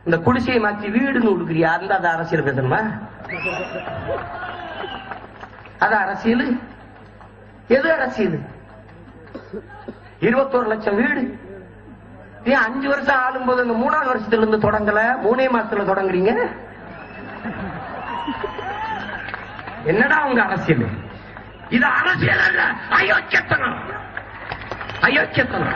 இந்த குடிசையை மாற்றி வீடுன்னு கொடுக்குறியா? அந்த அது அரசியல் பேசணுமா? அது அரசியல்? எது அரசியல்? 21 லட்சம் வீடு. ஏன் 5 வருஷம் ஆளும்போது இந்த 3ஆவது வருஷத்துல இருந்து தொடங்கல? 3 மாசத்துல தொடங்குறீங்க. என்னடா உங்க அரசியல்? இது அரசியல் அல்ல, அயோக்கியத்தனம். அயோக்கியத்தனம்.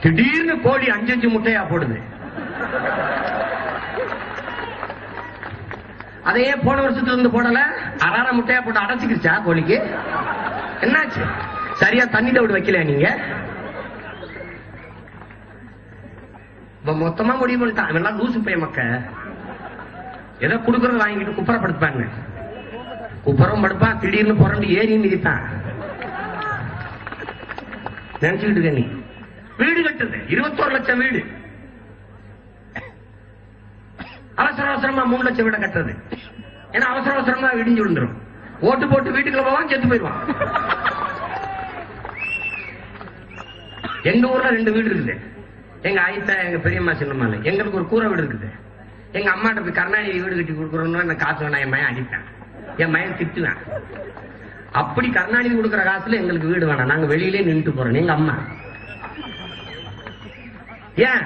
திடீர்னு கோழி 5 முட்டையா போடுது. அதையே போன வருஷத்துல இருந்து போடல, 6 முட்டையா போட்டு அடைச்சிக்கிச்சா கோழிக்கு? என்னாச்சு? சரியா தண்ணி தவிடு வைக்கல நீங்க? மொத்தமா முடிவு பண்ணிட்டான். இவெல்லாம் லூசு பைய மக்க ஏதோ குடுக்கறது வாங்கிட்டு குப்பரப்படுத்தாங்க. குப்பரம் படுப்பான், திடீர்னு புரண்டு ஏறி மிதிப்பான். நினைச்சுக்கிட்டு இருக்க நீ. வீடு கட்டுறது 21 லட்சம் வீடு. அவசர அவசரமா 3 லட்சம் வீட கட்டுறது. ஏன்னா அவசர அவசரமா இடிஞ்சு விழுந்துரும். ஓட்டு போட்டு வீட்டுக்குள்ள போவான், செத்து போயிடுவான். எங்க ஊர்ல 2 வீடு இருக்குது. எங்க ஆயித்தா, எங்க பெரியம்மா, சின்னம்மால. எங்களுக்கு ஒரு கூரை வீடு இருக்குது. எங்க அம்மாட்ட போய் கருணாநிதி வீடு கட்டி கொடுக்குறோம்னா என்ன காசு வேணா, என் மயன் அடிப்பேன், என் மயன் திட்டுவேன். அப்படி கருணாநிதி கொடுக்குற காசுல எங்களுக்கு வீடு வேணாம், நாங்க வெளியிலே நின்றுட்டு போறோம். எங்க அம்மா ஏன்?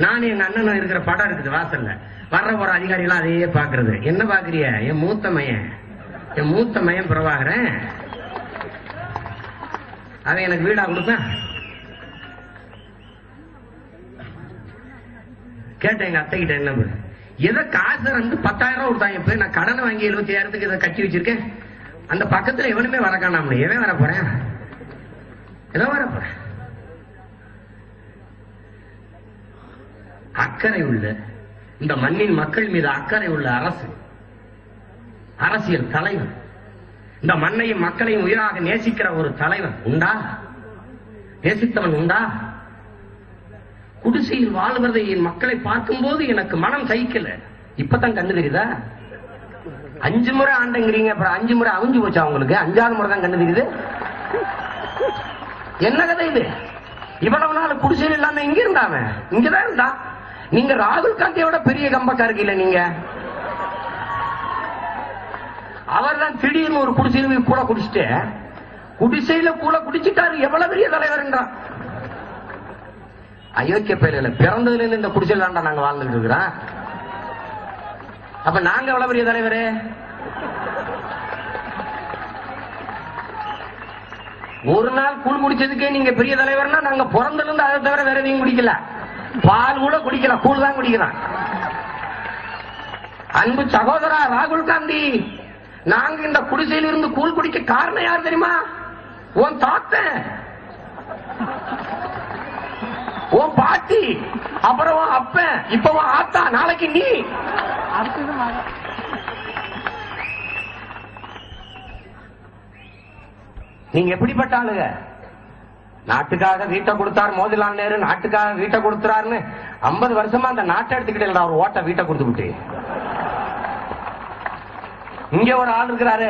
நானும் எங்க அண்ணனும் இருக்கிற படம் இருக்குது வாசல்ல. வர்ற போற அதிகாரிகள் அதையே பாக்குறது. என்ன பாக்குறிய? என் மூத்த மயன் பிரபாகரன், அவன் எனக்கு வீடா கொடுப்பேன். கேட்டேன் எங்க அத்தை கிட்ட, என்ன எதை காசு வந்து 10,000 ரூபாய் கொடுத்தாங்க. இப்ப நான் கடனை வாங்கி 75,000 இதை கட்டி வச்சிருக்கேன். அந்த பக்கத்துல எவனுமே வர காணாம. எவன் வர போறேன்? ஏதோ வர போறேன். அக்கறை உள்ள இந்த மண்ணின் மக்கள் மீது அக்கறை உள்ள அரசியல் தலைவர், இந்த மண்ணையும் மக்களையும் உயிராக நேசிக்கிற ஒரு தலைவன் உண்டா? நேசித்தவன் உண்டா? குடிசையில் வாழ்வதை என் மக்களை பார்க்கும் போது எனக்கு மனம் சகிக்கல. இப்பதான் கண்ணு தெரியுதா? 5 முறை ஆண்டங்கிறீங்க, அப்புறம் 5 முறை அவிஞ்சு போச்சா உங்களுக்கு? 5ஆவது முறை தான் கண்ணு தெரியுது. என்ன கதை இது? இவ்வளவு நாள் குடிசையில் இல்லாம எங்க இருந்தாம? இங்கதான் இருந்தா. நீங்க ராகுல் காந்தியோட பெரிய கம்பக்கா இருக்கீங்க. நீங்க அவர் தான் திடீர்னு ஒரு குடிசையில கூட குடிச்சிட்டு, குடிசையில கூட குடிச்சிட்டாரு. எவ்வளவு பெரிய தலைவர்! அயோக்கிய பேரில் பிறந்ததுல இருந்து இந்த குடிசையில் தாண்டா நாங்க வாழ்ந்துட்டு இருக்கிறோம். அப்ப நாங்க எவ்வளவு பெரிய தலைவரே? ஒரு நாள் கூழ் குடிச்சதுக்கே நீங்க பெரிய தலைவர்னா, நாங்க பிறந்ததுல இருந்து அதை தவிர வேற எதையும் குடிக்கல. பால் கூட குடிக்கல, கூழ் தான் குடிக்கிறோம். அன்பு சகோதரா ராகுல் காந்தி, நாங்க இந்த குடிசையில் இருந்து கூழ் குடிக்க காரணம் யார் தெரியுமா? உன் தாத்தன், உன் பாட்டி, அப்புறம் அப்பன், இப்ப ஆத்தா, நாளைக்கு நீ. நீங்க எப்படிப்பட்ட ஆளுங்க? நாட்டுக்காக வீட்டை கொடுத்தார் மோதிலால் நேரு, நாட்டுக்காக வீட்டை கொடுத்துறாருன்னு 50 வருஷமா அந்த நாட்டை எடுத்துக்கிட்டு ஒரு ஓட்ட வீட்டை கொடுத்து விட்டு. இங்க ஒரு ஆள் இருக்கிறாரு,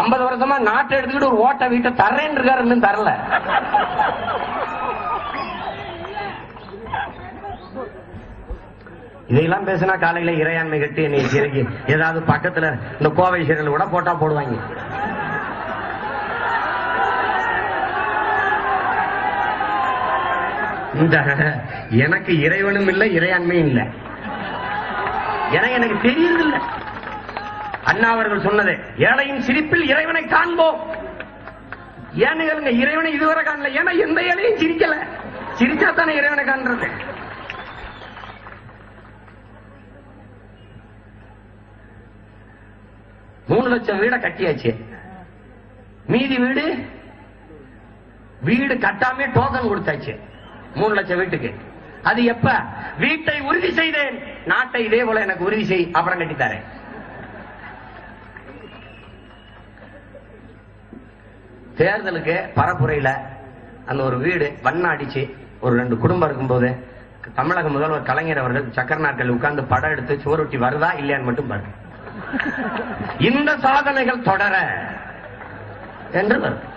50 வருஷமா நாட்டை எடுத்துக்கிட்டு ஒரு ஓட்ட வீட்டை தர்றேன்னு இருக்காரு, இன்னும் தரல. இதையெல்லாம் பேசினா காலையில இறையாண்மை கட்டி என்னை சிறைக்கு ஏதாவது பக்கத்துல இந்த கோவை சீரியல் கூட போட்டா போடுவாங்க. இந்த எனக்கு இறைவனும் இல்லை, இறையாண்மையும் இல்லை. எனக்கு தெரியறதில்லை. அண்ணா அவர்கள் சொன்னது, ஏழையின் சிரிப்பில் இறைவனை காண்போம். ஏன்னு இறைவனை இதுவரை காணல. ஏன்னா எந்த ஏழையும் சிரிக்கல. சிரிச்சா தானே இறைவனை காண்றது. மூணு லட்சம் வீட கட்டியாச்சு. மீதி வீடு கட்டாமே டோக்கன் கொடுத்தாச்சு 3 லட்சம் வீட்டுக்கு. அது எப்ப? வீட்டை உறுதி செய்தேன், நாட்டை இதே போல எனக்கு உறுதி செய், அப்புறம் கட்டித்தாரேன். தேர்தலுக்கு பரப்புரையில அந்த ஒரு வீடு வண்ண அடிச்சு ஒரு 2 குடும்பம் இருக்கும்போது தமிழக முதல்வர் கலைஞர் அவர்கள் சக்கர நாட்கள் உட்கார்ந்து படம் எடுத்து சுவரொட்டி வருதா இல்லையான்னு மட்டும் பாருங்க. இந்த சாதனைகள் தொடர என்று வரும்.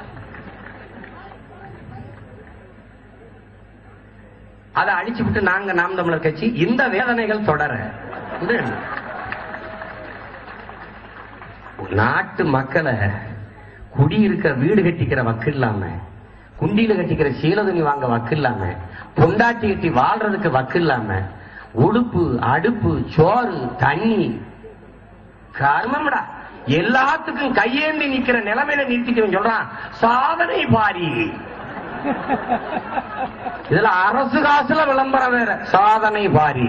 அதை அடிச்சு விட்டு நாங்க நாம் தமிழர் கட்சி இந்த வேதனைகள் தொடர. நாட்டு மக்களை குடியிருக்கிற வீடு கட்டிக்கிற வக்கு இல்லாம, குண்டியில கட்டிக்கிற சீலதுணி வாங்க வக்கு இல்லாம, பொண்டாட்டி கட்டி வாழ்றதுக்கு வக்கு இல்லாம, உடுப்பு அடுப்பு சோறு தண்ணி கர்மம்டா எல்லாத்துக்கும் கையேந்தி நிக்கிற நிலைமையில நிறுத்திட்டு சொல்றான் சாதனை பாரி. இதுல அரசு காசுல விளம்பரம் வேற, சாதனை பாரி.